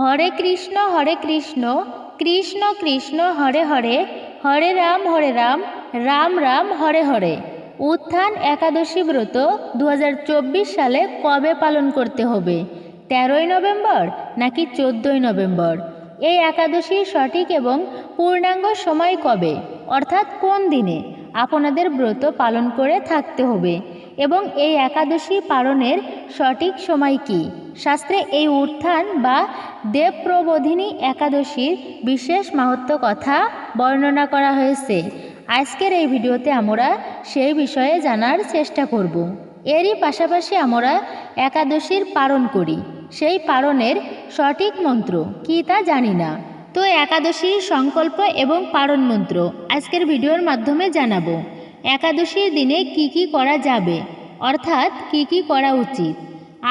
হরে কৃষ্ণ কৃষ্ণ কৃষ্ণ হরে হরে, হরে রাম রাম রাম হরে হরে। উত্থান একাদশী ব্রত 2024 সালে কবে পালন করতে হবে? 13ই নভেম্বর নাকি 14ই নভেম্বর? এই একাদশীর সঠিক এবং পূর্ণাঙ্গ সময় কবে, অর্থাৎ কোন দিনে আপনাদের ব্রত পালন করে থাকতে হবে এবং এই একাদশী পালনের সঠিক সময় কি? শাস্ত্রে এই উত্থান বা দেবপ্রবোধিনী একাদশীর বিশেষ মাহাত্ম্য কথা বর্ণনা করা হয়েছে। আজকের এই ভিডিওতে আমরা সেই বিষয়ে জানার চেষ্টা করব। এরই পাশাপাশি আমরা একাদশীর পালন করি, সেই পালনের সঠিক মন্ত্র কি তা জানি না। তো একাদশীর সংকল্প এবং পালন মন্ত্র আজকের ভিডিওর মাধ্যমে জানাবো। একাদশীর দিনে কি কি করা যাবে, অর্থাৎ কি কি করা উচিত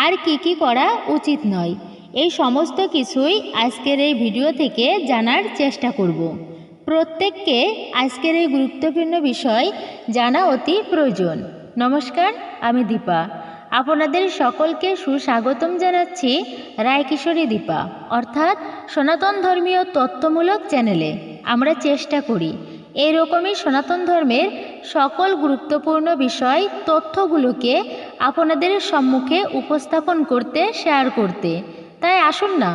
আর কি কি করা উচিত নয়, এই সমস্ত কিছুই আজকের এই ভিডিও থেকে জানার চেষ্টা করব। প্রত্যেককে আজকের এই গুরুত্বপূর্ণ বিষয় জানা অতি প্রয়োজন। নমস্কার, আমি দীপা। আপনাদের সকলকে সুস্বাগতম জানাচ্ছি রায়কিশোরী দীপা, অর্থাৎ সনাতন ধর্মীয় তথ্যমূলক চ্যানেলে। আমরা চেষ্টা করি এইরকমই সনাতন ধর্মের সকল গুরুত্বপূর্ণ বিষয় তথ্যগুলোকে আপনাদের সম্মুখে উপস্থাপন করতে, শেয়ার করতে। তাই আসুন না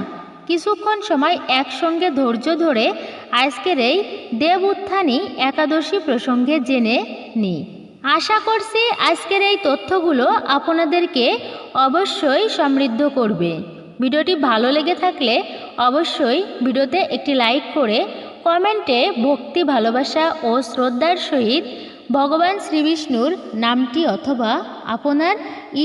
কিছুক্ষণ সময় একসঙ্গে ধৈর্য ধরে আজকের এই দেব উত্থানী একাদশী প্রসঙ্গে জেনে নিই। আশা করছি আজকের এই তথ্যগুলো আপনাদেরকে অবশ্যই সমৃদ্ধ করবে। ভিডিওটি ভালো লেগে থাকলে অবশ্যই ভিডিওতে একটি লাইক করে কমেন্টে ভক্তি, ভালোবাসা ও শ্রদ্ধার সহিত ভগবান শ্রীবিষ্ণুর নামটি অথবা আপনার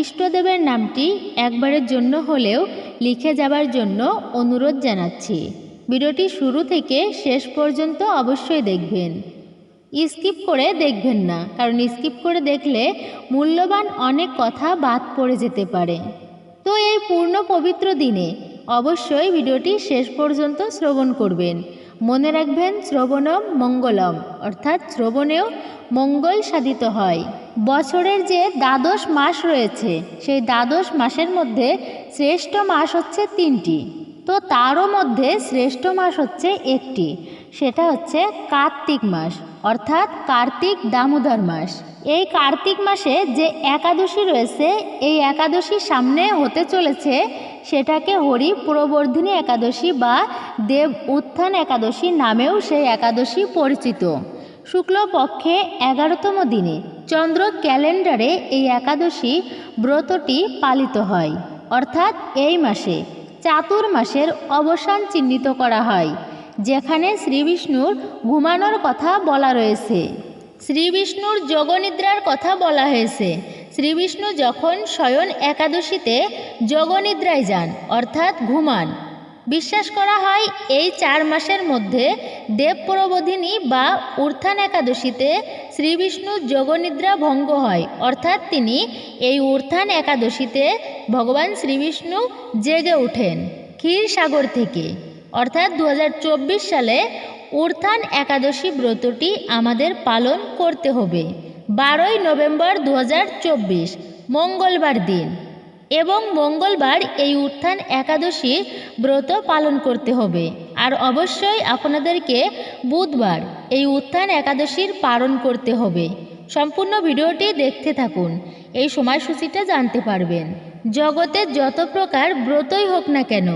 ইষ্টদেবের নামটি একবারের জন্য হলেও লিখে যাবার জন্য অনুরোধ জানাচ্ছি। ভিডিওটি শুরু থেকে শেষ পর্যন্ত অবশ্যই দেখবেন, স্কিপ করে দেখবেন না, কারণ স্কিপ করে দেখলে মূল্যবান অনেক কথা বাদ পড়ে যেতে পারে। তো এই পূর্ণ পবিত্র দিনে অবশ্যই ভিডিওটি শেষ পর্যন্ত শ্রবণ করবেন। মনে রাখবেন, শ্রবণম মঙ্গলম, অর্থাৎ শ্রবণেও মঙ্গল সাধিত হয়। বছরের যে দ্বাদশ মাস রয়েছে, সেই দ্বাদশ মাসের মধ্যে শ্রেষ্ঠ মাস হচ্ছে 3টি। তো তারও মধ্যে শ্রেষ্ঠ মাস হচ্ছে একটি, সেটা হচ্ছে কার্তিক মাস, অর্থাৎ কার্তিক দামোদর মাস। এই কার্তিক মাসে যে একাদশী রয়েছে, এই একাদশী সামনে হতে চলেছে, সেটাকে হরি প্রবর্ধিনী একাদশী বা দেব উত্থান একাদশী নামেও সেই একাদশী পরিচিত। শুক্লপক্ষে 11তম দিনে চন্দ্র ক্যালেন্ডারে এই একাদশী ব্রতটি পালিত হয়, অর্থাৎ এই মাসে চাতুর্মাসের অবসান চিহ্নিত করা হয়, যেখানে শ্রীবিষ্ণুর ঘুমানোর কথা বলা রয়েছে, শ্রীবিষ্ণুর যোগনিদ্রার কথা বলা হয়েছে। শ্রীবিষ্ণু যখন শয়ন একাদশীতে যোগনিদ্রায় যান, অর্থাৎ ঘুমান। বিশ্বাস করা হয় এই 4 মাসের মধ্যে দেবপ্রবোধিনী বা উত্থান একাদশীতে শ্রীবিষ্ণুর যোগনিদ্রা ভঙ্গ হয়, অর্থাৎ তিনি এই উত্থান একাদশীতে ভগবান শ্রীবিষ্ণু জেগে ওঠেন ক্ষীরসাগর থেকে। অর্থাৎ 2024 সালে উত্থান একাদশী ব্রতটি আমাদের পালন করতে হবে 12ই নভেম্বর 2024 মঙ্গলবার দিন, এবং মঙ্গলবার এই উত্থান একাদশী ব্রত পালন করতে হবে। আর অবশ্যই আপনাদেরকে বুধবার এই উত্থান একাদশীর পালন করতে হবে। সম্পূর্ণ ভিডিওটি দেখতে থাকুন, এই সময়সূচিটা জানতে পারবেন। জগতে যত প্রকার ব্রতই হোক না কেন,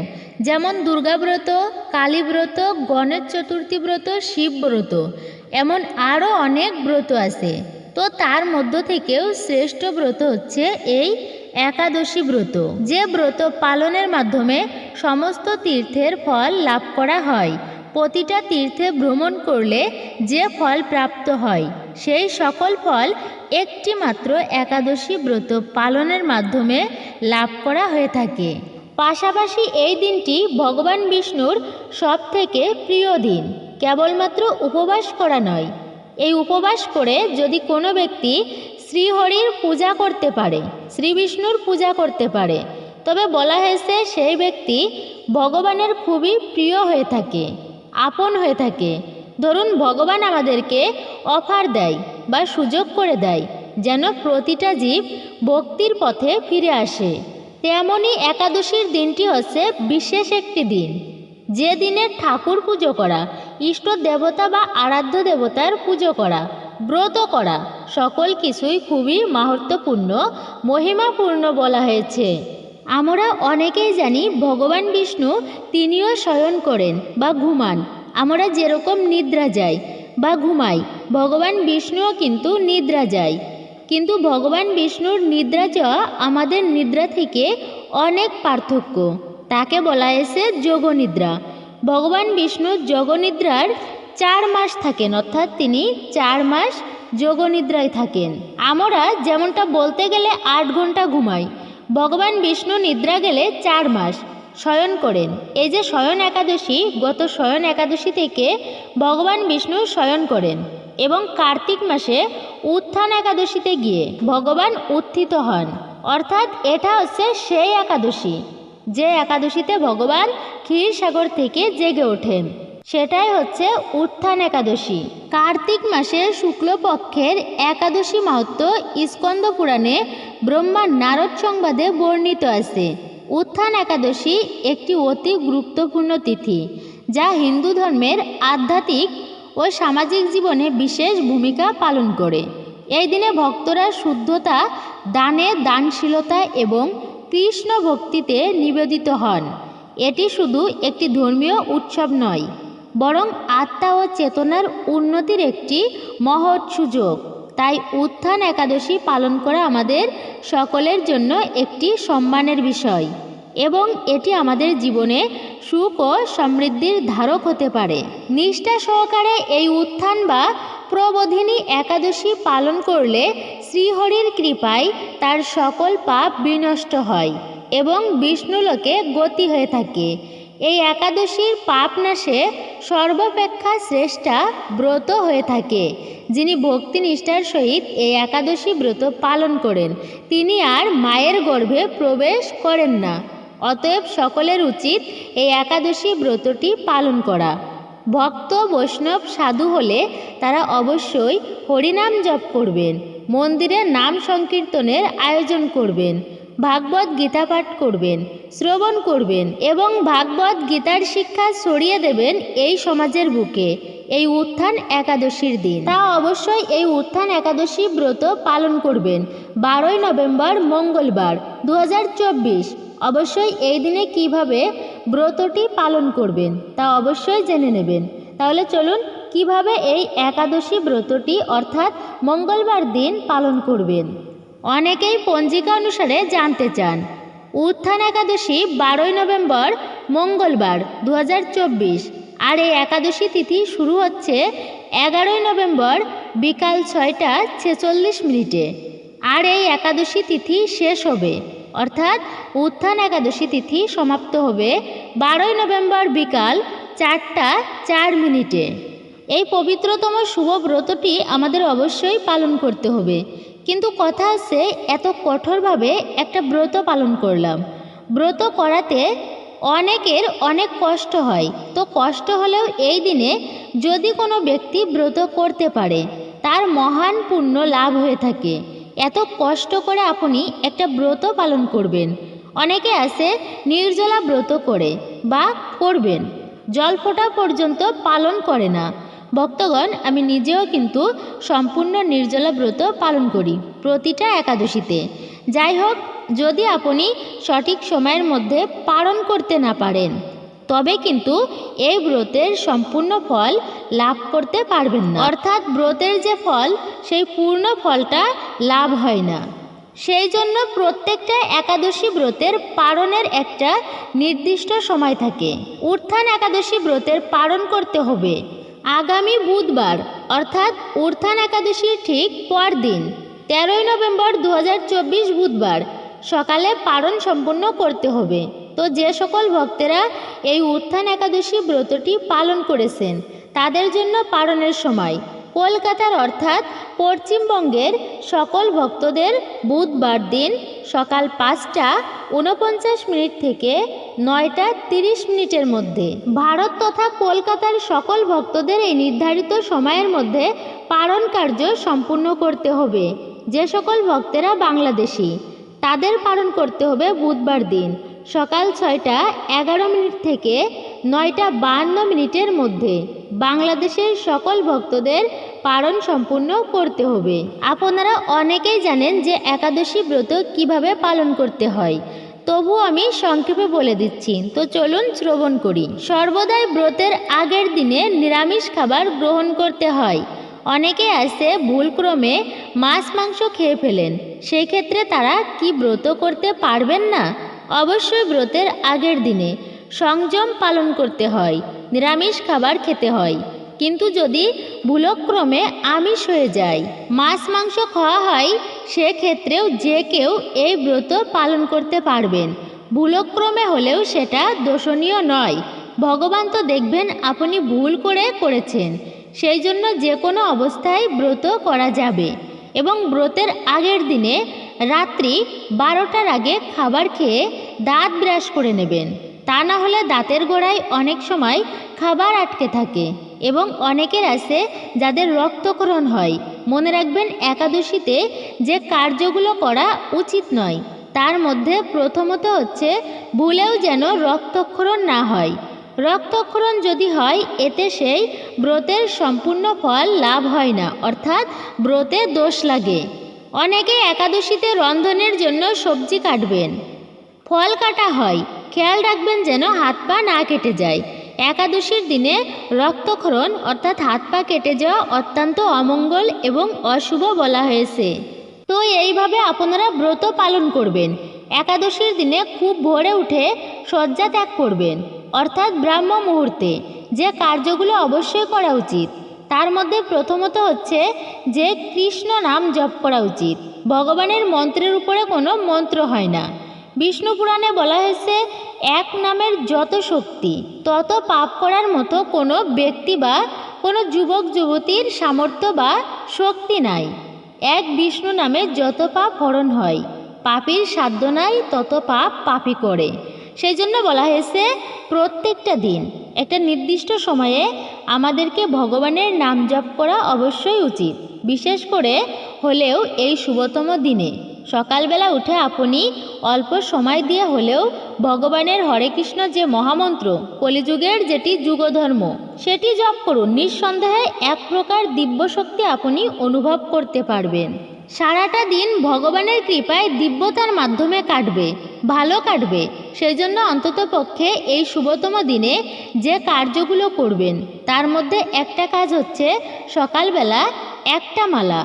যেমন দুর্গা ব্রত, কালী ব্রত, গণেশ চতুর্থী ব্রত, শিব ব্রত, এমন আরও অনেক ব্রত আছে। তো তার মধ্য থেকেও শ্রেষ্ঠ ব্রত হচ্ছে এই একাদশী ব্রত, যে ব্রত পালনের মাধ্যমে সমস্ত তীর্থের ফল লাভ করা হয়। প্রতিটা তীর্থে ভ্রমণ করলে যে ফল প্রাপ্ত হয়, সেই সকল ফল একটি মাত্র একাদশী ব্রত পালনের মাধ্যমে লাভ করা হয়ে থাকে। পাশাপাশি এই দিনটি ভগবান বিষ্ণুর সবথেকে প্রিয় দিন। কেবলমাত্র উপবাস করা নয়, এই উপবাস করে যদি কোনো ব্যক্তি শ্রীহরির পূজা করতে পারে, শ্রী বিষ্ণুর পূজা করতে পারে, তবে বলা হয়েছে সেই ব্যক্তি ভগবানের খুবই প্রিয় হয়ে থাকে, আপন হয়ে থাকে। ধরুন, ভগবান আমাদেরকে অফার দেয় বা সুযোগ করে দেয় যেন প্রতিটা জীব ভক্তির পথে ফিরে আসে। তেমনি একাদশীর দিনটি হচ্ছে বিশেষ একটি দিন, যে দিনে ঠাকুর পুজো করা, ইষ্ট দেবতা বা আরাধ্য দেবতার পুজো করা, ব্রত করা সকল কিছুই খুবই মাহাত্ম্যপূর্ণ, মহিমাপূর্ণ বলা হয়েছে। আমরা অনেকেই জানি ভগবান বিষ্ণু তিনিও শয়ন করেন বা ঘুমান। আমরা যেরকম নিদ্রা যাই বা ঘুমাই, ভগবান বিষ্ণুও কিন্তু নিদ্রা যায়। কিন্তু ভগবান বিষ্ণুর নিদ্রা যাওয়া আমাদের নিদ্রা থেকে অনেক পার্থক্য। তাকে বলা হয়েছে যোগনিদ্রা। ভগবান বিষ্ণু যোগনিদ্রার 4 মাস থাকেন, অর্থাৎ তিনি 4 মাস যোগনিদ্রায় থাকেন। আমরা যেমনটা বলতে গেলে 8 ঘন্টা ঘুমাই, ভগবান বিষ্ণু নিদ্রা গেলে 4 মাস শয়ন করেন। এই যে শয়ন একাদশী, গত শয়ন একাদশী থেকে ভগবান বিষ্ণু শয়ন করেন এবং কার্তিক মাসে উত্থান একাদশীতে গিয়ে ভগবান উত্থিত হন। অর্থাৎ এটা হচ্ছে সেই একাদশী যে একাদশীতে ভগবান ক্ষীরসাগর থেকে জেগে ওঠেন, সেটাই হচ্ছে উত্থান একাদশী। কার্তিক মাসের শুক্লপক্ষের একাদশী মাহাত্ম্য স্কন্দ পুরাণে ব্রহ্মা নারদ সংবাদে বর্ণিত আছে। উত্থান একাদশী একটি অতি গুরুত্বপূর্ণ তিথি, যা হিন্দু ধর্মের আধ্যাত্মিক ও সামাজিক জীবনে বিশেষ ভূমিকা পালন করে। এই দিনে ভক্তরা শুদ্ধতা, দানে দানশীলতা এবং কৃষ্ণ ভক্তিতে নিবেদিত হন। এটি শুধু একটি ধর্মীয় উৎসব নয়, বরং আত্মা ও চেতনার উন্নতির একটি মহৎ সুযোগ। তাই উত্থান একাদশী পালন করা আমাদের সকলের জন্য একটি সম্মানের বিষয় এবং এটি আমাদের জীবনে সুখ ও সমৃদ্ধির ধারক হতে পারে। নিষ্ঠা সহকারে এই উত্থান বা প্রবোধিনী একাদশী পালন করলে শ্রীহরির কৃপায় তার সকল পাপ বিনষ্ট হয় এবং বিষ্ণুলোকে গতি হয়ে থাকে। এই একাদশীর পাপ নাশে সর্বাপেক্ষা শ্রেষ্ঠা ব্রত হয়ে থাকে। যিনি ভক্তি নিষ্ঠার সহিত এই একাদশী ব্রত পালন করেন, তিনি আর মায়ের গর্ভে প্রবেশ করেন না। অতএব সকলের উচিত এই একাদশী ব্রতটি পালন করা। ভক্ত বৈষ্ণব সাধু হলে তারা অবশ্যই হরিনাম জপ করবেন, মন্দিরে নাম সংকীর্তনের আয়োজন করবেন, ভাগবত গীতা পাঠ করবেন, শ্রবণ করবেন এবং ভাগবত গীতার শিক্ষা ছড়িয়ে দেবেন এই সমাজের বুকে এই উত্থান একাদশীর দিন। তা অবশ্যই এই উত্থান একাদশী ব্রত পালন করবেন 12ই নভেম্বর মঙ্গলবার 2024। অবশ্যই এই দিনে কিভাবে ব্রতটি পালন করবেন তা অবশ্যই জেনে নেবেন। তাহলে চলুন কিভাবে এই একাদশী ব্রতটি অর্থাৎ মঙ্গলবার দিন পালন করবেন। অনেকেই পঞ্জিকা অনুসারে জানতে চান। উত্থান একাদশী 12ই নভেম্বর মঙ্গলবার 2024, আর এই একাদশী তিথি শুরু হচ্ছে 11ই নভেম্বর বিকাল 6টা 46 আর এই একাদশী তিথি শেষ হবে, অর্থাৎ উত্থান একাদশী তিথি সমাপ্ত হবে 12ই নভেম্বর বিকাল 4টা 4। এই পবিত্রতম শুভ ব্রতটি আমাদের অবশ্যই পালন করতে হবে। কিন্তু কথা হচ্ছে, এত কঠোরভাবে একটা ব্রত পালন করলাম, ব্রত করাতে অনেকের অনেক কষ্ট হয়। তো কষ্ট হলেও এই দিনে যদি কোনো ব্যক্তি ব্রত করতে পারে, তার মহান পুণ্য লাভ হয়ে থাকে। এত কষ্ট করে আপনি একটা ব্রত পালন করবেন। অনেকে আছে নির্জলা ব্রত করে বা করবেন, জল ফোঁটা পর্যন্ত পালন করে না। ভক্তগণ, আমি নিজেও কিন্তু সম্পূর্ণ নির্জলা ব্রত পালন করি প্রতিটা একাদশীতে। যাই হোক, যদি আপনি সঠিক সময়ের মধ্যে পালন করতে না পারেন, তবে কিন্তু এই ব্রতের সম্পূর্ণ ফল লাভ করতে পারবেন না। অর্থাৎ ব্রতের যে ফল, সেই পূর্ণ ফলটা লাভ হয় না। সেই জন্য প্রত্যেকটা একাদশী ব্রতের পালনের একটা নির্দিষ্ট সময় থাকে। উত্থান একাদশী ব্রতের পালন করতে হবে আগামী বুধবার, অর্থাৎ উত্থান একাদশীর ঠিক পরদিন 13ই নভেম্বর 2024 বুধবার সকালে পালন সম্পন্ন করতে হবে। তো যে সকল ভক্তেরা এই উত্থান একাদশী ব্রতটি পালন করেছেন, তাদের জন্য পালনের সময় কলকাতার অর্থাৎ পশ্চিমবঙ্গের সকল ভক্তদের বুধবার দিন সকাল 5টা 49 থেকে 9টা 30 মধ্যে। ভারত তথা কলকাতার সকল ভক্তদের এই নির্ধারিত সময়ের মধ্যে পালন কার্য সম্পূর্ণ করতে হবে। যে সকল ভক্তেরা বাংলাদেশি, তাদের পালন করতে হবে বুধবার দিন সকাল 6:11 থেকে 9:52 মধ্যে। বাংলাদেশের সকল ভক্তদের পালন সম্পূর্ণ করতে হবে। আপনারা অনেকেই জানেন যে একাদশী ব্রত কিভাবে পালন করতে হয়, তবু আমি সংক্ষেপে বলে দিচ্ছি, তো চলুন শ্রবণ করি। সর্বদাই ব্রতের আগের দিনে নিরামিষ খাবার গ্রহণ করতে হয়। অনেকে আছে ভুলক্রমে মাছ মাংস খেয়ে ফেলেন, সেই ক্ষেত্রে তারা কি ব্রত করতে পারবেন না? অবশ্যই ব্রতের আগের দিনে সংযম পালন করতে হয়, নিরামিষ খাবার খেতে হয়। কিন্তু যদি ভুলক্রমে আমিষ হয়ে যায়, মাছ মাংস খাওয়া হয়, সেক্ষেত্রেও যে কেউ এই ব্রত পালন করতে পারবেন। ভুলক্রমে হলেও সেটা দোষণীয় নয়। ভগবান তো দেখবেন আপনি ভুল করেছেন, সেই জন্য যে কোনো অবস্থায় ব্রত করা যাবে। এবং ব্রতের আগের দিনে রাত্রি 12টার আগে খাবার খেয়ে দাঁত ব্রাশ করে নেবেন। তা না হলে দাঁতের গোড়ায় অনেক সময় খাবার আটকে থাকে এবং অনেকের আছে যাদের রক্তক্ষরণ হয়। মনে রাখবেন একাদশীতে যে কার্যগুলো করা উচিত নয় তার মধ্যে প্রথমত হচ্ছে ভুলেও যেন রক্তক্ষরণ না হয়। রক্তক্ষরণ যদি হয় এতে সেই ব্রতের সম্পূর্ণ ফল লাভ হয় না, অর্থাৎ ব্রতে দোষ লাগে। অনেকে একাদশীতে রন্ধনের জন্য সবজি কাটবেন, ফল কাটা হয়, খেয়াল রাখবেন যেন হাত পা না কেটে যায়। একাদশীর দিনে রক্তক্ষরণ অর্থাৎ হাত পা কেটে যাওয়া অত্যন্ত অমঙ্গল এবং অশুভ বলা হয়েছে। তো এইভাবে আপনারা ব্রত পালন করবেন। একাদশীর দিনে খুব ভোরে উঠে শয্যা ত্যাগ করবেন, অর্থাৎ ব্রাহ্ম মুহূর্তে। যে কার্যগুলো অবশ্যই করা উচিত তার মধ্যে প্রথমত হচ্ছে যে কৃষ্ণ নাম জপ করা উচিত। ভগবানের মন্ত্রের উপরে কোনো মন্ত্র হয় না। বিষ্ণু পুরাণে বলা হয়েছে এক নামের যত শক্তি তত পাপ করার মতো কোনো ব্যক্তি বা কোনো যুবক যুবতীর সামর্থ্য বা শক্তি নাই। এক বিষ্ণু নামে যত পাপ হরণ হয়, পাপীর সাধ্য নাই তত পাপ পাপী করে। সেই জন্য বলা হয়েছে প্রত্যেকটা দিন একটা নির্দিষ্ট সময়ে আমাদেরকে ভগবানের নাম জপ করা অবশ্যই উচিত। বিশেষ করে হলেও এই শুভতম দিনে সকালবেলা উঠে আপনি অল্প সময় দিয়ে হলেও ভগবানের হরে কৃষ্ণ যে মহামন্ত্র, কলিযুগের যেটি যুগধর্ম, সেটি জপ করুন। নিঃসন্দেহে এক প্রকার দিব্য শক্তি আপনি অনুভব করতে পারবেন। সারাটা দিন ভগবানের কৃপায় দিব্যতার মাধ্যমে কাটবে, ভালো কাটবে। সেই জন্য অন্তত পক্ষে এই শুভতম দিনে যে কার্যগুলো করবেন তার মধ্যে একটা কাজ হচ্ছে সকালবেলা একটা মালা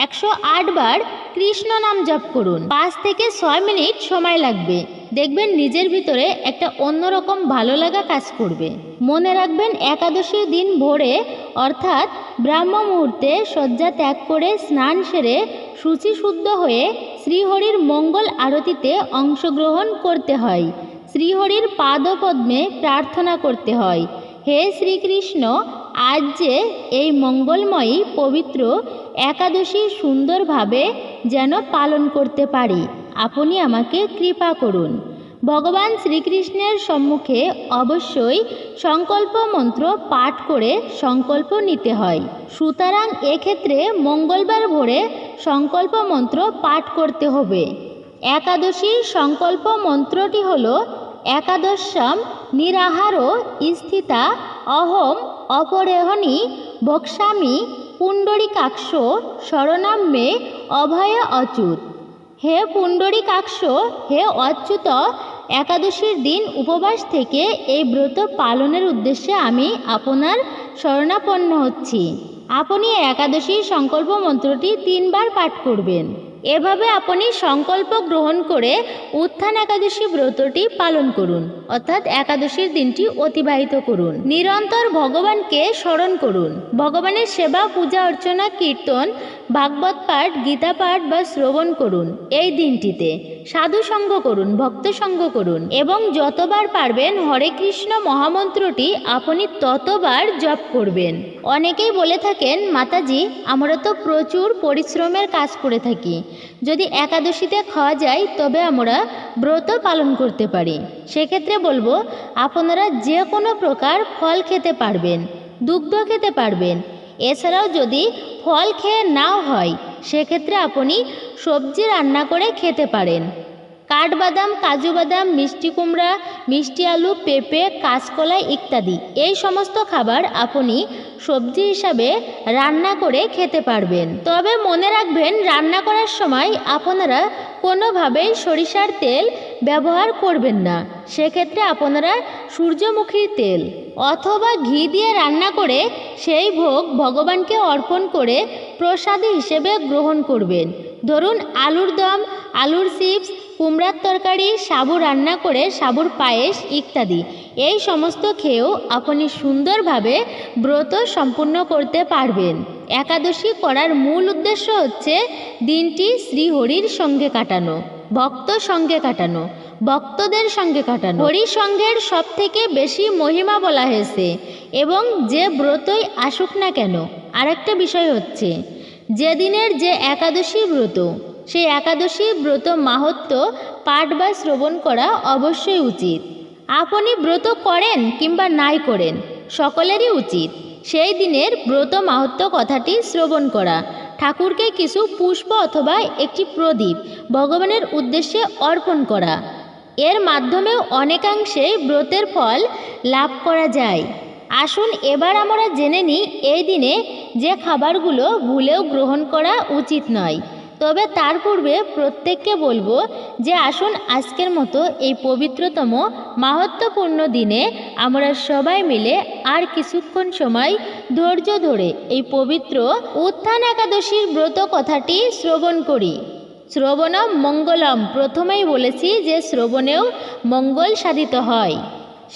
108 বার কৃষ্ণ নাম জপ করুন। 5 থেকে 6 মিনিট সময় লাগবে, দেখবেন নিজের ভিতরে একটা অন্যরকম ভালো লাগা কাজ করবে। মনে রাখবেন একাদশীর দিন ভোরে অর্থাৎ ব্রাহ্ম মুহূর্তে শয্যা ত্যাগ করে স্নান সেরে শুচিশুদ্ধ হয়ে শ্রীহরির মঙ্গল আরতিতে অংশগ্রহণ করতে হয়। শ্রীহরির পাদপদ্মে প্রার্থনা করতে হয়, হে শ্রীকৃষ্ণ, আজ যে এই মঙ্গলময়ী পবিত্র একাদশী সুন্দরভাবে যেন পালন করতে পারি, আপনি আমাকে কৃপা করুন। ভগবান শ্রীকৃষ্ণের সম্মুখে অবশ্যই সংকল্প মন্ত্র পাঠ করে সংকল্প নিতে হয়। সুতরাং এক্ষেত্রে মঙ্গলবার ভোরে সংকল্প মন্ত্র পাঠ করতে হবে। একাদশীর সংকল্প মন্ত্রটি হল একাদশাম নিরাহারো স্থিতা অহম অপরেহনি ভক্ষ্যামি পুণ্ডরীকাক্ষ শরণাম মে অভয় অচ্যুত। হে পুণ্ডরীকাক্ষ, হে অচ্যুত, একাদশীর দিন উপবাস থেকে এই ব্রত পালনের উদ্দেশ্যে আমি আপনার শরণাপন্ন হচ্ছি। আপনি একাদশীর সংকল্প মন্ত্রটি 3 বার পাঠ করবেন। এভাবে আপনি সংকল্প গ্রহণ করে উত্থান একাদশী ব্রতটি পালন করুন, অর্থাৎ একাদশীর দিনটি অতিবাহিত করুন। নিরন্তর ভগবানকে স্মরণ করুন। ভগবানের সেবা, পূজা অর্চনা, কীর্তন, ভাগবত পাঠ, গীতা পাঠ বা শ্রবণ করুন। এই দিনটিতে সাধু সঙ্গ করুন, ভক্ত সঙ্গ করুন এবং যতবার পারবেন হরে কৃষ্ণ মহামন্ত্রটি আপনি ততবার জপ করবেন। অনেকেই বলে থাকেন, মাতাজি আমরা তো প্রচুর পরিশ্রমের কাজ করে থাকি, যদি একাদশীতে খাওয়া যায় তবে আমরা ব্রত পালন করতে পারি। সেক্ষেত্রে বলবো আপনারা যে কোনো প্রকার ফল খেতে পারবেন, দুগ্ধ খেতে পারবেন। এছাড়াও যদি ফল খেয়ে নাও হয় সেক্ষেত্রে আপনি সবজি রান্না করে খেতে পারেন। কাঠবাদাম, কাজু বাদাম, মিষ্টি কুমড়া, মিষ্টি আলু, পেঁপে, কাঁচকলা ইত্যাদি এই সমস্ত খাবার আপনি সবজি হিসাবে রান্না করে খেতে পারবেন। তবে মনে রাখবেন, রান্না করার সময় আপনারা কোনোভাবেই সরিষার তেল ব্যবহার করবেন না। সেক্ষেত্রে আপনারা সূর্যমুখীর তেল অথবা ঘি দিয়ে রান্না করে সেই ভোগ ভগবানকে অর্পণ করে প্রসাদী হিসেবে গ্রহণ করবেন। ধরুন আলুর দম, আলুর চিপস, কুমড়ার তরকারি, সাবু রান্না করে সাবুর পায়েস ইত্যাদি এই সমস্ত খেয়েও আপনি সুন্দরভাবে ব্রত সম্পূর্ণ করতে পারবেন। একাদশী করার মূল উদ্দেশ্য হচ্ছে দিনটি শ্রীহরির সঙ্গে কাটানো, ভক্তদের সঙ্গে কাটানো। হরি সঙ্গের সব থেকে বেশি মহিমা বলা হয়েছে এবং যে ব্রতই আসুক না কেন। আরেকটা বিষয় হচ্ছে, যেদিনের যে একাদশী ব্রত, সেই একাদশী ব্রত মাহাত্ম্য পাঠ বা শ্রবণ করা অবশ্যই উচিত। আপনি ব্রত করেন কিংবা নাই করেন, সকলেরই উচিত সেই দিনের ব্রত মাহাত্ম্য কথাটি শ্রবণ করা, ঠাকুরকে কিছু পুষ্প অথবা একটি প্রদীপ ভগবানের উদ্দেশ্যে অর্পণ করা। এর মাধ্যমেও অনেকাংশে ব্রতের ফল লাভ করা যায়। আসুন এবার আমরা জেনে নিই এই দিনে যে খাবারগুলো ভুলেও গ্রহণ করা উচিত নয়। তবে তার পূর্বে প্রত্যেককে বলবো যে আসুন আজকের মতো এই পবিত্রতম মাহাত্ম্যপূর্ণ দিনে আমরা সবাই মিলে আর কিছুক্ষণ সময় ধৈর্য ধরে এই পবিত্র উত্থান একাদশীর ব্রত কথাটি শ্রবণ করি। শ্রবণম মঙ্গলম, প্রথমেই বলেছি যে শ্রবণেও মঙ্গল সাধিত হয়,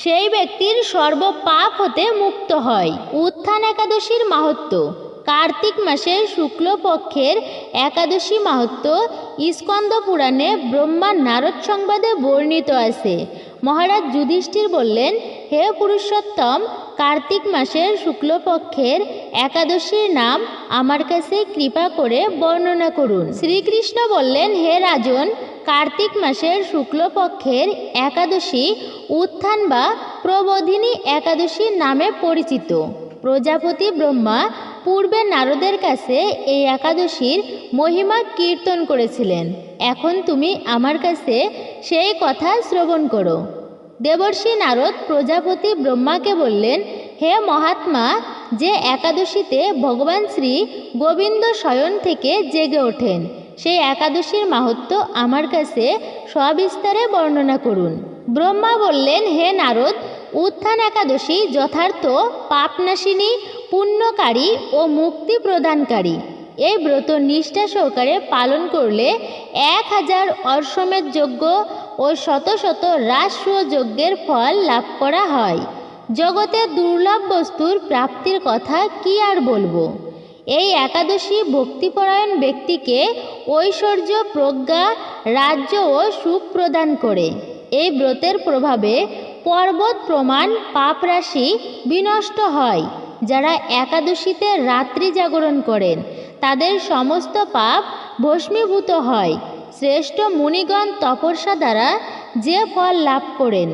সেই ব্যক্তির সর্বপাপ হতে মুক্ত হয়। উত্থান একাদশীর মাহাত্ম্য। কার্তিক মাসের শুক্লপক্ষের একাদশী মাহাত্ম্য স্কন্দ পুরাণে ব্রহ্মা নারদ সংবাদে বর্ণিত আছে। মহারাজ যুধিষ্ঠির বললেন, হে পুরুষোত্তম, কার্তিক মাসের শুক্লপক্ষের একাদশীর নাম আমার কাছে কৃপা করে বর্ণনা করুন। শ্রীকৃষ্ণ বললেন, হে রাজন, কার্তিক মাসের শুক্লপক্ষের একাদশী উত্থান বা প্রবোধিনী একাদশী নামে পরিচিত। প্রজাপতি ব্রহ্মা পূর্বে নারদের কাছে এই একাদশীর মহিমা কীর্তন করেছিলেন। এখন তুমি আমার কাছে সেই কথা শ্রবণ করো। দেবর্ষি নারদ প্রজাপতি ব্রহ্মাকে বললেন, হে মহাত্মা, যে একাদশীতে ভগবান শ্রী গোবিন্দ শয়ন থেকে জেগে ওঠেন, সেই একাদশীর মাহাত্ম্য আমার কাছে সবিস্তারে বর্ণনা করুন। ব্রহ্মা বললেন, হে নারদ, উত্থান একাদশী যথার্থ পাপনাশিনী, পুণ্যকারী ও মুক্তি প্রদানকারী। এই ব্রত নিষ্ঠা সহকারে পালন করলে 1000 অশ্বমেধ যজ্ঞ ও শত শত রাজসূয় যজ্ঞের ফল লাভ করা হয়। জগতে দুর্লভ বস্তুর প্রাপ্তির কথা কি আর বলবো। এই একাদশী ভক্তিপরায়ণ ব্যক্তিকে ঐশ্বর্য, প্রজ্ঞা, রাজ্য ও সুখ প্রদান করে। এই ব্রতের প্রভাবে পর্বত প্রমাণ পাপরাশি বিনষ্ট হয়। যারা একাদশীতে রাত্রি জাগরণ করেন তাদের সমস্ত পাপ ভস্মীভূত হয়। শ্রেষ্ঠ মুনিগণ তপস্যা দ্বারা যে ফল লাভ করেন,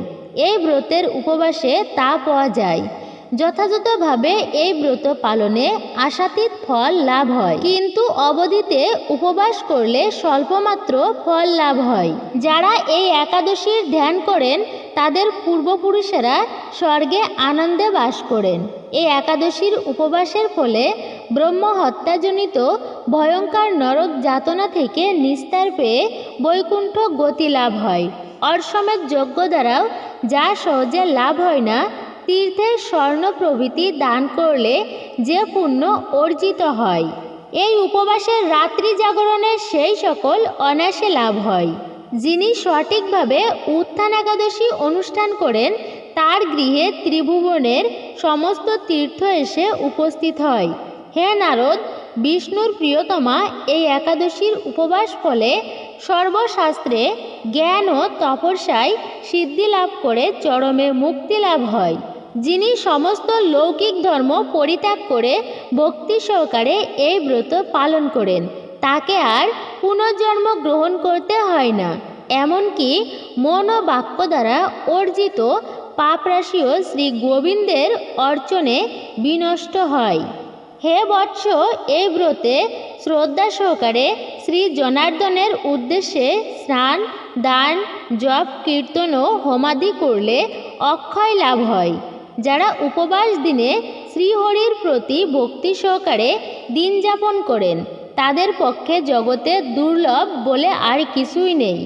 এই ব্রতের উপবাসে তা পাওয়া যায়। যথাযথভাবে এই ব্রত পালনে আশাতীত ফল লাভ হয়, কিন্তু অবধিতে উপবাস করলে স্বল্পমাত্র ফল লাভ হয়। যারা এই একাদশীর ধ্যান করেন তাদের পূর্বপুরুষেরা স্বর্গে আনন্দে বাস করেন। এই একাদশীর উপবাসের ফলে ব্রহ্মহত্যাজনিত ভয়ঙ্কর নরক যাতনা থেকে নিস্তার পেয়ে বৈকুণ্ঠ গতি লাভ হয়। অশ্বমেধ যজ্ঞ দ্বারাও যা সহজে লাভ হয় না, তীর্থের স্বর্ণ প্রভৃতি দান করলে যে পুণ্য অর্জিত হয়, এই উপবাসের রাত্রি জাগরণের সেই সকল অনায়াসে লাভ হয়। যিনি সঠিকভাবে উত্থান একাদশী অনুষ্ঠান করেন তার গৃহে ত্রিভুবনের সমস্ত তীর্থ এসে উপস্থিত হয়। হে নারদ, বিষ্ণুর প্রিয়তমা এই একাদশীর উপবাস ফলে সর্বশাস্ত্রে জ্ঞান ও তপস্যায় সিদ্ধি লাভ করে চরমে মুক্তি লাভ হয়। যিনি সমস্ত লৌকিক ধর্ম পরিত্যাগ করে ভক্তি সহকারে এই ব্রত পালন করেন তাকে আর পুনর্জন্ম গ্রহণ করতে হয় না। এমনকি মন ও বাক্য দ্বারা অর্জিত পাপরাশিও শ্রী গোবিন্দের অর্চনে বিনষ্ট হয়। হে বৎস, এই ব্রতে শ্রদ্ধা সহকারে শ্রী জনার্দনের উদ্দেশ্যে স্নান, দান, জপ, কীর্তন ও হোমাদি করলে অক্ষয় লাভ হয়। যারা উপবাস দিনে শ্রীহরির প্রতি ভক্তি সহকারে দিন যাপন করেন তাদের পক্ষে জগতে দুর্লভ বলে আর কিছুই নেই।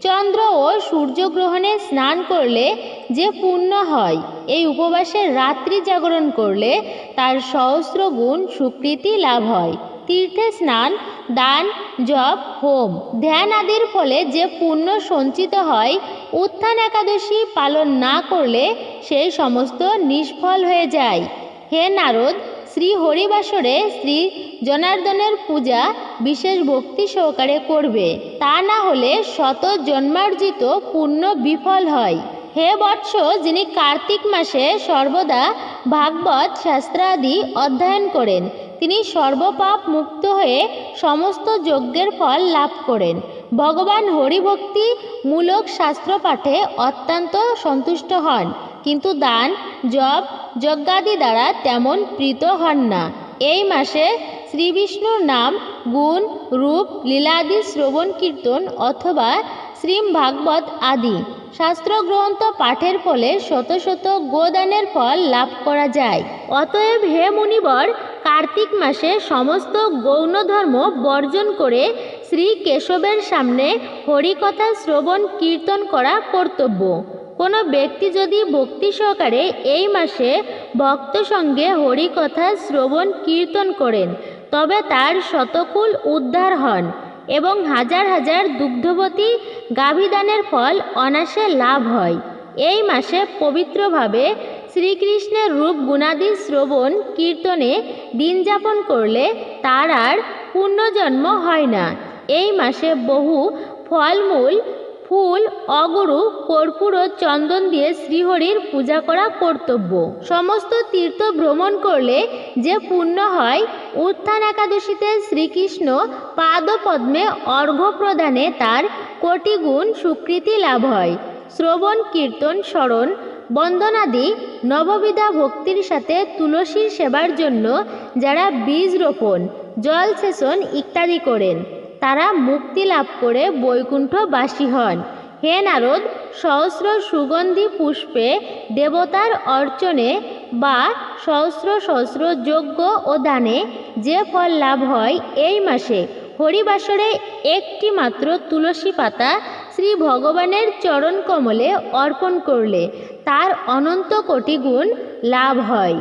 চন্দ্র ও সূর্যগ্রহণে স্নান করলে যে পুণ্য হয়, এই উপবাসের রাত্রি জাগরণ করলে তার সহস্র গুণ সুকৃতি লাভ হয়। তীর্থে স্নান, দান, জপ, হোম, ধ্যান আদির ফলে যে পুণ্য সঞ্চিত হয়, উত্থান একাদশী পালন না করলে সেই সমস্ত নিষ্ফল হয়ে যায়। হে নারদ, শ্রী হরিবাসরে শ্রী জনার্দনের পূজা বিশেষ ভক্তি সহকারে করবে, তা না হলে শত জন্মার্জিত পুণ্য বিফল হয়। হে বৎস, যিনি কার্তিক মাসে সর্বদা ভাগবত শাস্ত্রাদি অধ্যয়ন করেন তিনি সর্বপাপ মুক্ত হয়ে সমস্ত যজ্ঞের ফল লাভ করেন। ভগবান হরিভক্তি মূলক শাস্ত্র পাঠে অত্যন্ত সন্তুষ্ট হন, কিন্তু দান, জপ, যজ্ঞাদি দ্বারা তেমন প্রীত হন না। এই মাসে শ্রীবিষ্ণুর নাম, গুণ, রূপ, লীলাদি শ্রবণ কীর্তন অথবা শ্রীম ভাগবত আদি শাস্ত্রগ্রন্থ পাঠের ফলে শত শত গোদানের ফল লাভ করা যায়। অতএব হে মুনিবর, কার্তিক মাসে সমস্ত গৌণ ধর্ম বর্জন করে শ্রী কেশবের সামনে হরিকথা শ্রবণ কীর্তন করা কর্তব্য। কোনো ব্যক্তি যদি ভক্তি সহকারে এই মাসে ভক্ত সঙ্গে হরিকথা শ্রবণ কীর্তন করেন তবে তার শতকুল উদ্ধার হন এবং হাজার হাজার দুগ্ধবতী গাভীদানের ফল অনায়াসে লাভ হয়। এই মাসে পবিত্রভাবে শ্রীকৃষ্ণের রূপ গুণাদি শ্রবণ কীর্তনে দিন যাপন করলে তার আর পুনর্জন্ম হয় না। এই মাসে বহু ফলমূল, ফুল, অগুরু, কর্পূর ও চন্দন দিয়ে শ্রীহরির পূজা করা কর্তব্য। সমস্ত তীর্থ ভ্রমণ করলে যে পুণ্য হয়, উত্থান একাদশীতে শ্রীকৃষ্ণ পাদপদ্মে অর্ঘ্য প্রদানে তার কোটি গুণ সুকৃতি লাভ হয়। শ্রবণ, কীর্তন, স্মরণ, বন্দনাদি নববিধা ভক্তির সাথে তুলসীর সেবার জন্য যারা বীজ রোপণ, জল সেচন ইত্যাদি করেন তারা মুক্তি লাভ করে বৈকুণ্ঠবাসী হন। হে নারদ, সহস্র সুগন্ধি পুষ্পে দেবতার অর্চনে বা সহস্র সহস্র যজ্ঞ ও দানে যে ফল লাভ হয়, এই মাসে হরিবাসরে একটি মাত্র তুলসী পাতা শ্রী ভগবানের চরণ কমলে অর্পণ করলে তার অনন্ত কোটি গুণ লাভ হয়।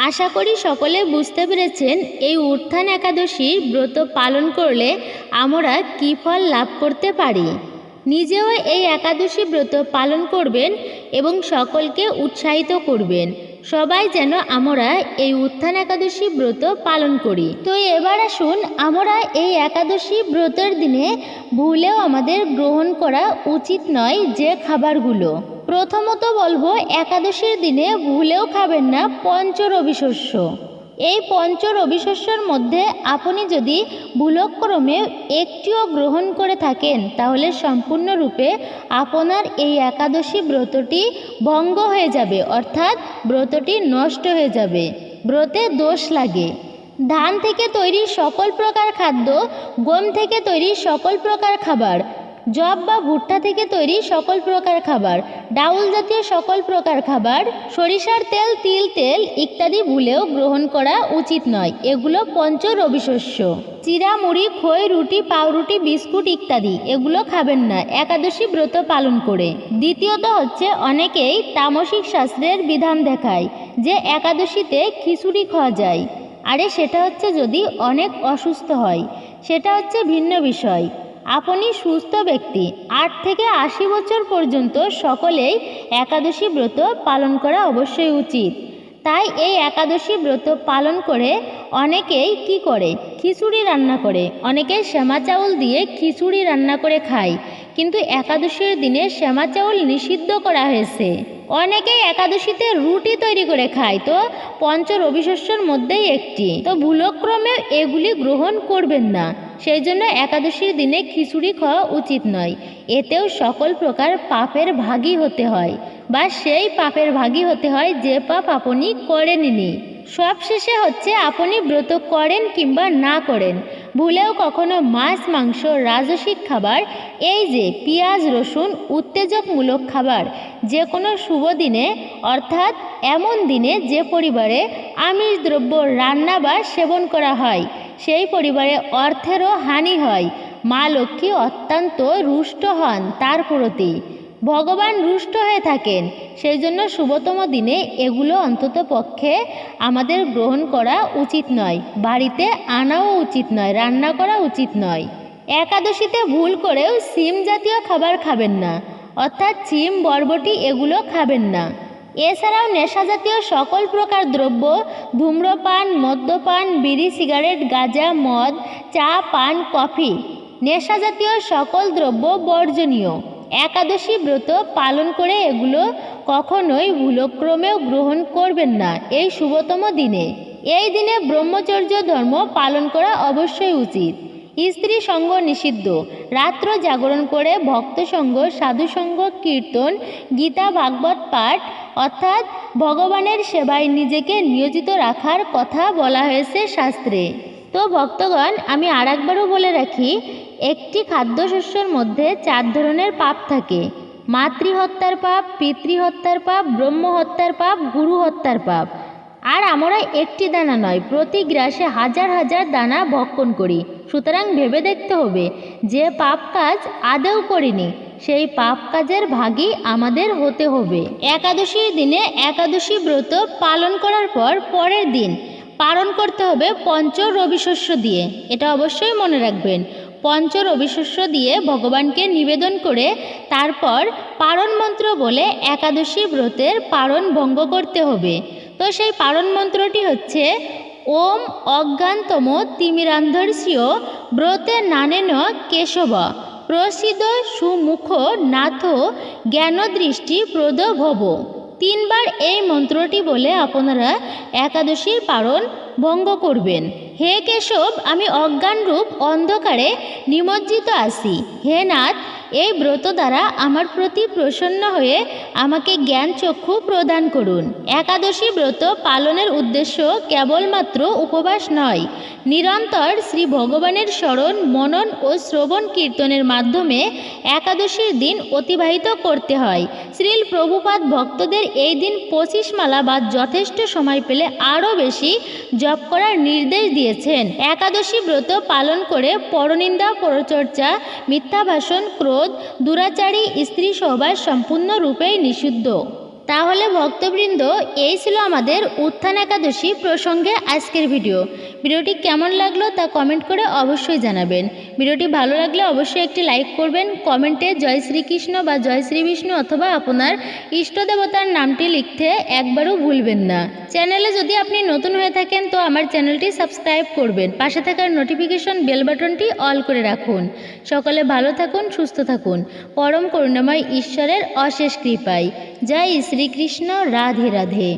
আশা করি সকলে বুঝতে পেরেছেন এই উত্থান একাদশীর ব্রত পালন করলে আমরা কী ফল লাভ করতে পারি। নিজেও এই একাদশী ব্রত পালন করবেন এবং সকলকে উৎসাহিত করবেন। সবাই যেন আমরা এই উত্থান একাদশী ব্রত পালন করি। তো এবার আসুন আমরা এই একাদশী ব্রতের দিনে ভুলেও আমাদের গ্রহণ করা উচিত নয় যে খাবারগুলো। প্রথমত বলবো, একাদশীর দিনে ভুলেও খাবেন না পঞ্চ রবি শস্য। এই পঞ্চ রবি শস্যের মধ্যে আপনি যদি ভুলক্রমে একটিও গ্রহণ করে থাকেন তাহলে সম্পূর্ণরূপে আপনার এই একাদশী ব্রতটি ভঙ্গ হয়ে যাবে, অর্থাৎ ব্রতটি নষ্ট হয়ে যাবে, ব্রতে দোষ লাগে। ধান থেকে তৈরি সকল প্রকার খাদ্য, গম থেকে তৈরি সকল প্রকার খাবার, জব বা ভুট্টা থেকে তৈরি সকল প্রকার খাবার, ডাউল জাতীয় সকল প্রকার খাবার, সরিষার তেল, তিল তেল ইত্যাদি ভুলেও গ্রহণ করা উচিত নয়। এগুলো পঞ্চ রবি শস্য। চিরা, মুড়ি, খই, রুটি, পাউরুটি, বিস্কুট ইত্যাদি এগুলো খাবেন না একাদশী ব্রত পালন করে। দ্বিতীয়ত হচ্ছে, অনেকেই তামসিক শাস্ত্রের বিধান দেখায় যে একাদশীতে খিচুড়ি খাওয়া যায়। আরে সেটা হচ্ছে যদি অনেক অসুস্থ হয়, সেটা হচ্ছে ভিন্ন বিষয়। আপনি সুস্থ ব্যক্তি, 8 থেকে 80 বছর পর্যন্ত সকলেই একাদশী ব্রত পালন করা অবশ্যই উচিত। তাই এই একাদশী ব্রত পালন করে অনেকেই কি করে, খিচুড়ি রান্না করে, অনেকে শ্যামা চাউল দিয়ে খিচুড়ি রান্না করে খায়, কিন্তু একাদশীর দিনে শ্যামা চাউল নিষিদ্ধ করা হয়েছে। অনেকেই একাদশীতে রুটি তৈরি করে খায়, তো পঞ্চ রবি শস্যের মধ্যেই একটি, তো ভুলক্রমে এগুলি গ্রহণ করবেন না। সেই জন্য একাদশীর দিনে খিচুড়ি খাওয়া উচিত নয়। এতেও সকল প্রকার পাপের ভাগী হতে হয়, বা সেই পাপের ভাগী হতে হয় যে পাপ আপনি করেননি। সবশেষে হচ্ছে আপনি ব্রত করেন কিংবা না করেন, ভুলেও কখনো মাছ মাংস রাজসিক খাবার, এই যে পেঁয়াজ রসুন উত্তেজকমূলক খাবার যে কোনো শুভ দিনে অর্থাৎ এমন দিনে যে পরিবারে আমিষ দ্রব্য রান্না বা সেবন করা হয় সেই পরিবারে অর্থেরও হানি হয়, মা লক্ষ্মী অত্যন্ত রুষ্ট হন তার প্রতি, ভগবান রুষ্ট হয়ে থাকেন। সেই জন্য শুভতম দিনে এগুলো অন্তত পক্ষে আমাদের গ্রহণ করা উচিত নয়, বাড়িতে আনাও উচিত নয়, রান্না করা উচিত নয়। একাদশীতে ভুল করেও শিম জাতীয় খাবার খাবেন না, অর্থাৎ শিম বরবটি এগুলো খাবেন না। এছাড়াও নেশা জাতীয় সকল প্রকার দ্রব্য, ধূম্রপান মদ্যপান বিড়ি সিগারেট গাঁজা মদ চা পান কফি, নেশা জাতীয় সকল দ্রব্য বর্জনীয়। একাদশী ব্রত পালন করে এগুলো কখনোই ভুলক্রমেও গ্রহণ করবেন না এই শুভতম দিনে। এই দিনে ব্রহ্মচর্য ধর্ম পালন করা অবশ্যই উচিত। স্ত্রী সঙ্গ নিষিদ্ধ, রাত্র জাগরণ করে ভক্ত সঙ্গ সাধু সঙ্গ কীর্তন গীতা ভাগবত পাঠ অর্থাৎ ভগবানের সেবায় নিজেকে নিয়োজিত রাখার কথা বলা হয়েছে শাস্ত্রে। তো ভক্তগণ, আমি আরেকবারও বলে রাখি, একটি খাদ্যশস্যের মধ্যে 4 ধরনের পাপ থাকে: মাতৃহত্যার পাপ, পিতৃহত্যার পাপ, ব্রহ্মহত্যার পাপ, গুরু হত্যার পাপ। আর আমরা একটি দানা নয়, প্রতি গ্রাসে হাজার হাজার দানা ভক্ষণ করি। সুতরাং ভেবে দেখতে হবে, যে পাপ কাজ আদৌ করিনি সেই পাপ কাজের ভাগী আমাদের হতে হবে। একাদশীর দিনে একাদশী ব্রত পালন করার পর পরের দিন পালন করতে হবে পঞ্চ রবিশস্য দিয়ে। এটা অবশ্যই মনে রাখবেন, পঞ্চ রবিশস্য দিয়ে ভগবানকে নিবেদন করে তারপর পারণ মন্ত্র বলে একাদশী ব্রতের পারণ ভঙ্গ করতে হবে। তো সেই পারণ মন্ত্রটি হচ্ছে ওম অজ্ঞানতম তিমিরান্ধর্ষীয় ব্রতে নানেন কেশব প্রসিদ সুমুখ নাথ জ্ঞানদৃষ্টি প্রদ ভব। 3 বার এই মন্ত্রটি বলে আপনারা একাদশীর পারণ ভঙ্গ করবেন। হে কেশব, আমি অজ্ঞানরূপ অন্ধকারে নিমজ্জিত আছি। হে নাথ, এই ব্রত দ্বারা আমার প্রতি প্রসন্ন হয়ে আমাকে জ্ঞান চক্ষু প্রদান করুন। একাদশী ব্রত পালনের উদ্দেশ্য কেবলমাত্র উপবাস নয়, নিরন্তর শ্রী ভগবানের স্মরণ মনন ও শ্রবণ কীর্তনের মাধ্যমে একাদশীর দিন অতিবাহিত করতে হয়। শ্রীল প্রভুপাদ ভক্তদের এই দিন 25 মালা বা যথেষ্ট সময় পেলে আরও বেশি জপ করার নির্দেশ দিয়েছেন। একাদশী ব্রত পালন করে পরনিন্দা পরচর্চা মিথ্যা ভাষণ ক্রোধ দুরাচারী স্ত্রী সহবাস সম্পূর্ণরূপেই নিষিদ্ধ। তাহলে ভক্তবৃন্দ, এই ছিল আমাদের উত্থান একাদশী প্রসঙ্গে আজকের ভিডিওটি কেমন লাগলো তা কমেন্ট করে অবশ্যই জানাবেন। ভিডিওটি ভালো লাগলে অবশ্যই একটি লাইক করবেন, কমেন্টে জয় শ্রীকৃষ্ণ বা জয় শ্রী বিষ্ণু অথবা আপনার ইষ্ট দেবতার নামটি লিখতে একবারও ভুলবেন না। চ্যানেলে যদি আপনি নতুন হয়ে থাকেন তো আমার চ্যানেলটি সাবস্ক্রাইব করবেন, পাশে থাকার নোটিফিকেশন বেল বাটনটি অল করে রাখুন। সকলে ভালো থাকুন, সুস্থ থাকুন, পরম করুণাময় ঈশ্বরের অশেষ কৃপায়। জয় শ্রীকৃষ্ণ, রাধে রাধে।